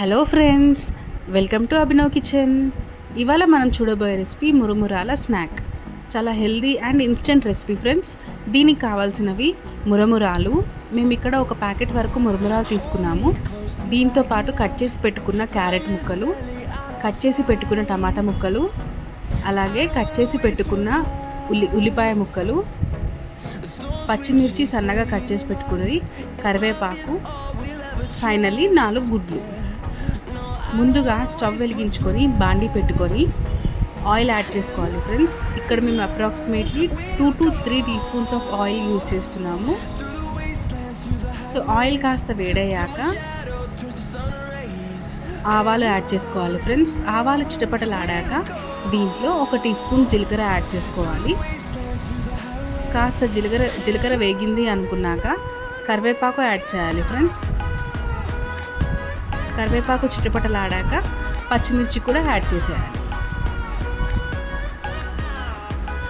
Hello friends, welcome to Abhinav kitchen. ఇవాళ మనం చూడబోయే రెసిపీ మురమురాల స్నాక్. చాలా healthy and instant recipe friends. దీనికి కావాల్సినవి మురమురాలు. మేము ఇక్కడ ఒక ప్యాకెట్ వరకు మురమురాలు తీసుకున్నాము. దీంతో పాటు కట్ చేసి పెట్టుకున్న క్యారెట్ ముక్కలు, కట్ చేసి పెట్టుకున్న టమాటా ముక్కలు, అలాగే కట్ చేసి పెట్టుకున్న ఉల్లిపాయ ముక్కలు, పచ్చిమిర్చి సన్నగా కట్ చేసి పెట్టుకున్నది, కరివేపాకు, ఫైనల్లీ 4 గుడ్లు. ముందుగా స్టవ్ వెలిగించుకొని బాండీ పెట్టుకొని ఆయిల్ యాడ్ చేసుకోవాలి ఫ్రెండ్స్. ఇక్కడ మేము approximately 2 to 3 teaspoons of oil use చేస్తున్నాము. సో ఆయిల్ కాస్త వేడయ్యాక ఆవాలు యాడ్ చేసుకోవాలి ఫ్రెండ్స్. ఆవాలు చిటపటలాడాక దీంట్లో 1 టీ స్పూన్ జీలకర్ర యాడ్ చేసుకోవాలి. కాస్త జీలకర్ర వేగింది అనుకున్నాక కరివేపాకు యాడ్ చేయాలి ఫ్రెండ్స్. కరివేపాకు చిటపటలాడాక పచ్చిమిర్చి కూడా యాడ్ చేసేయాలి.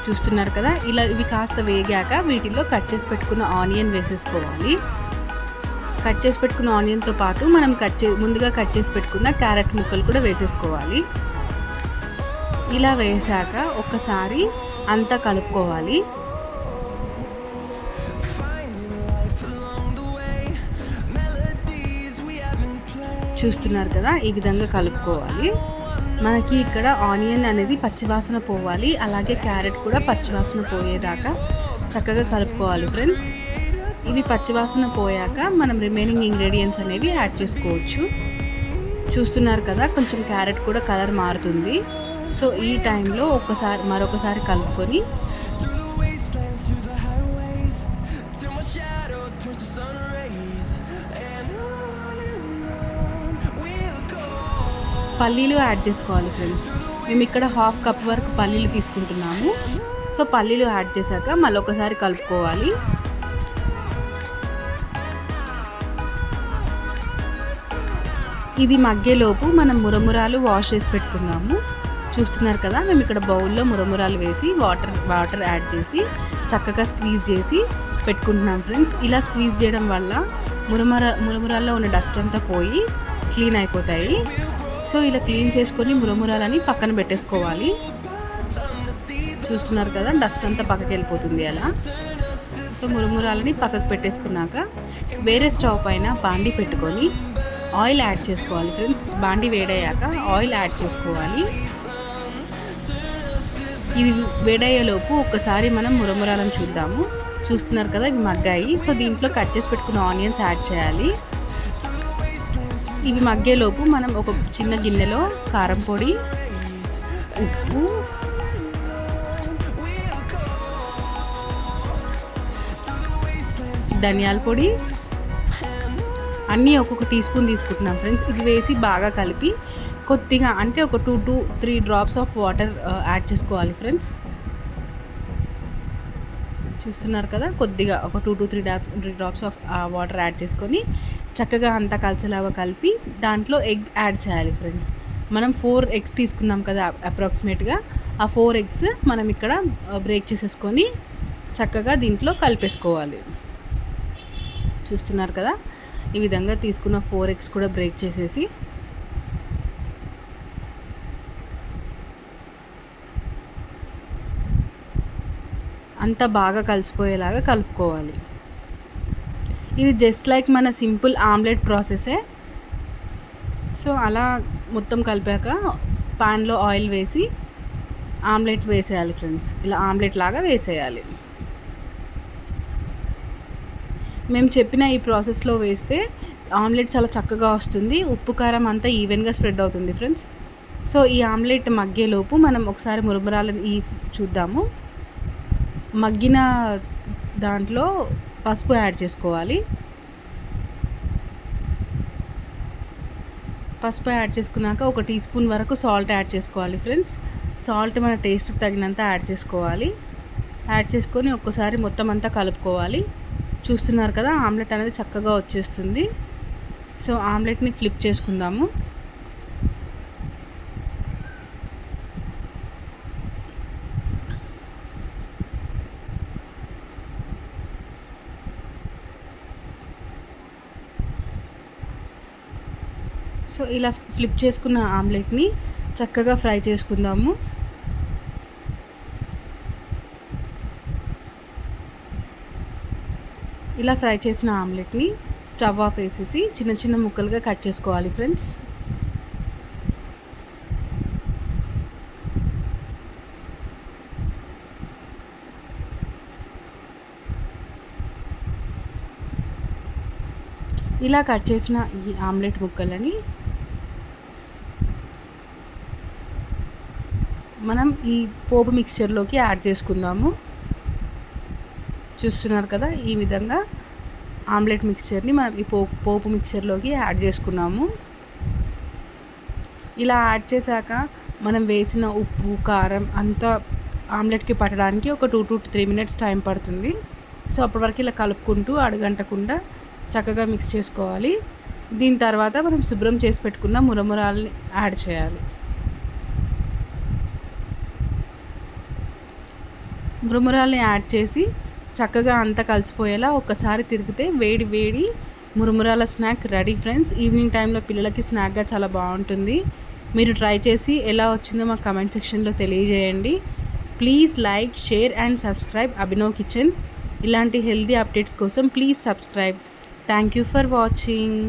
చూస్తున్నారు కదా, ఇలా ఇవి కాస్త వేగాక వీటిలో కట్ చేసి పెట్టుకున్న ఆనియన్ వేసేసుకోవాలి. కట్ చేసి పెట్టుకున్న ఆనియన్తో పాటు మనం ముందుగా కట్ చేసి పెట్టుకున్న క్యారెట్ ముక్కలు కూడా వేసేసుకోవాలి. ఇలా వేసాక ఒక్కసారి అంతా కలుపుకోవాలి. చూస్తున్నారు కదా, ఈ విధంగా కలుపుకోవాలి. మనకి ఇక్కడ ఆనియన్ అనేది పచ్చివాసన పోవాలి, అలాగే క్యారెట్ కూడా పచ్చివాసన పోయేదాకా చక్కగా కలుపుకోవాలి ఫ్రెండ్స్. ఇవి పచ్చివాసన పోయాక మనం రిమైనింగ్ ఇంగ్రీడియంట్స్ అనేవి యాడ్ చేసుకోవచ్చు. చూస్తున్నారు కదా, కొంచెం క్యారెట్ కూడా కలర్ మారుతుంది. సో ఈ టైంలో మరొకసారి కలుపుకొని పల్లీలు యాడ్ చేసుకోవాలి ఫ్రెండ్స్. మేము ఇక్కడ 1/2 కప్ వరకు పల్లీలు తీసుకుంటున్నాము. సో పల్లీలు యాడ్ చేశాక మళ్ళీ ఒకసారి కలుపుకోవాలి. ఇది మగ్గేలోపు మనం మురమురాలు వాష్ చేసి పెట్టుకుందాము. చూస్తున్నారు కదా, మేము ఇక్కడ బౌల్లో మురమురాలు వేసి వాటర్ యాడ్ చేసి చక్కగా స్క్వీజ్ చేసి పెట్టుకుంటున్నాం ఫ్రెండ్స్. ఇలా స్క్వీజ్ చేయడం వల్ల మురమురాల్లో ఉన్న డస్ట్ అంతా పోయి క్లీన్ అయిపోతాయి. సో ఇలా క్లీన్ చేసుకొని మురమురాలని పక్కన పెట్టేసుకోవాలి. చూస్తున్నారు కదా, డస్ట్ అంతా పక్కకి వెళ్ళిపోతుంది అలా. సో మురమురాలని పక్కకు పెట్టేసుకున్నాక వేరే స్టవ్ పైన బాండీ పెట్టుకొని ఆయిల్ యాడ్ చేసుకోవాలి ఫ్రెండ్స్. బాండీ వేడయ్యాక ఆయిల్ యాడ్ చేసుకోవాలి. ఇది వేడయ్యేలోపు ఒక్కసారి మనం మురమురాలను చూద్దాము. చూస్తున్నారు కదా, ఇవి మగ్గాయి. సో దీంట్లో కట్ చేసి పెట్టుకున్న ఆనియన్స్ యాడ్ చేయాలి. ఇవి మగ్గేలోపు మనం ఒక చిన్న గిన్నెలో కారం పొడి, ఉప్పు, ధనియాల పొడి అన్నీ ఒక్కొక్క టీ స్పూన్ తీసుకుంటున్నాం ఫ్రెండ్స్. ఇది వేసి బాగా కలిపి కొద్దిగా అంటే ఒక 2 to 3 drops of water add చేసుకోవాలి ఫ్రెండ్స్. చూస్తున్నారు కదా, కొద్దిగా ఒక 2 to 3 drops of water add చేసుకొని చక్కగా అంతా కలిసేలాగా కలిపి దాంట్లో ఎగ్ యాడ్ చేయాలి ఫ్రెండ్స్. మనం 4 eggs తీసుకున్నాం కదా అప్రాక్సిమేట్గా. ఆ 4 eggs మనం ఇక్కడ బ్రేక్ చేసేసుకొని చక్కగా దీంట్లో కలిపేసుకోవాలి. చూస్తున్నారు కదా, ఈ విధంగా తీసుకున్న 4 eggs కూడా బ్రేక్ చేసేసి అంతా బాగా కలిసిపోయేలాగా కలుపుకోవాలి. ఇది జస్ట్ లైక్ మన సింపుల్ ఆమ్లెట్ ప్రాసెసే. సో అలా మొత్తం కలిపాక పాన్లో ఆయిల్ వేసి ఆమ్లెట్ వేసేయాలి ఫ్రెండ్స్. ఇలా ఆమ్లెట్ లాగా వేసేయాలి. మేము చెప్పిన ఈ ప్రాసెస్లో వేస్తే ఆమ్లెట్ చాలా చక్కగా వస్తుంది. ఉప్పు కారం అంతా ఈవెన్గా స్ప్రెడ్ అవుతుంది ఫ్రెండ్స్. సో ఈ ఆమ్లెట్ మగ్గేలోపు మనం ఒకసారి మురమురాలని చూద్దాము. మగ్గిన దాంట్లో పసుపు యాడ్ చేసుకోవాలి. పసుపు యాడ్ చేసుకున్నాక 1 టీ స్పూన్ వరకు సాల్ట్ యాడ్ చేసుకోవాలి ఫ్రెండ్స్. సాల్ట్ మన టేస్ట్కి తగినంత యాడ్ చేసుకోవాలి. యాడ్ చేసుకొని ఒక్కసారి మొత్తం అంతా కలుపుకోవాలి. చూస్తున్నారు కదా, ఆమ్లెట్ అనేది చక్కగా వచ్చేస్తుంది. సో ఆమ్లెట్ని ఫ్లిప్ చేసుకుందాము. సో సో ఇలా ఫ్లిప్ చేసుకున్న ఆమ్లెట్ని చక్కగా ఫ్రై చేసుకుందాము. ఇలా ఫ్రై చేసిన ఆమ్లెట్ని స్టవ్ ఆఫ్ వేసేసి చిన్న చిన్న ముక్కలుగా కట్ చేసుకోవాలి ఫ్రెండ్స్. ఇలా కట్ చేసిన ఈ ఆమ్లెట్ ముక్కలని మనం ఈ పోపు మిక్స్చర్లోకి యాడ్ చేసుకుందాము. చూస్తున్నారు కదా, ఈ విధంగా ఆమ్లెట్ మిక్స్చర్ని మనం ఈ పోపు మిక్స్చర్లోకి యాడ్ చేసుకున్నాము. ఇలా యాడ్ చేశాక మనం వేసిన ఉప్పు కారం అంతా ఆమ్లెట్కి పట్టడానికి ఒక 2 to 3 minutes టైం పడుతుంది. సో అప్పటి వరకు ఇలా కలుపుకుంటూ అడుగంటకుండా చక్కగా మిక్స్ చేసుకోవాలి. దీని తర్వాత మనం శుభ్రం చేసి పెట్టుకున్న మురమురాలని యాడ్ చేయాలి. మురమురాలని యాడ్ చేసి చక్కగా అంతా కలిసిపోయేలా ఒక్కసారి తిరిగితే వేడి వేడి మురమురాల స్నాక్ రెడీ ఫ్రెండ్స్. ఈవినింగ్ టైంలో పిల్లలకి స్నాక్గా చాలా బాగుంటుంది. మీరు ట్రై చేసి ఎలా వచ్చిందో మా కమెంట్ సెక్షన్లో తెలియజేయండి. Please like, share and subscribe Abhinav kitchen. ఇలాంటి హెల్తీ అప్డేట్స్ కోసం please subscribe. Thank you for watching.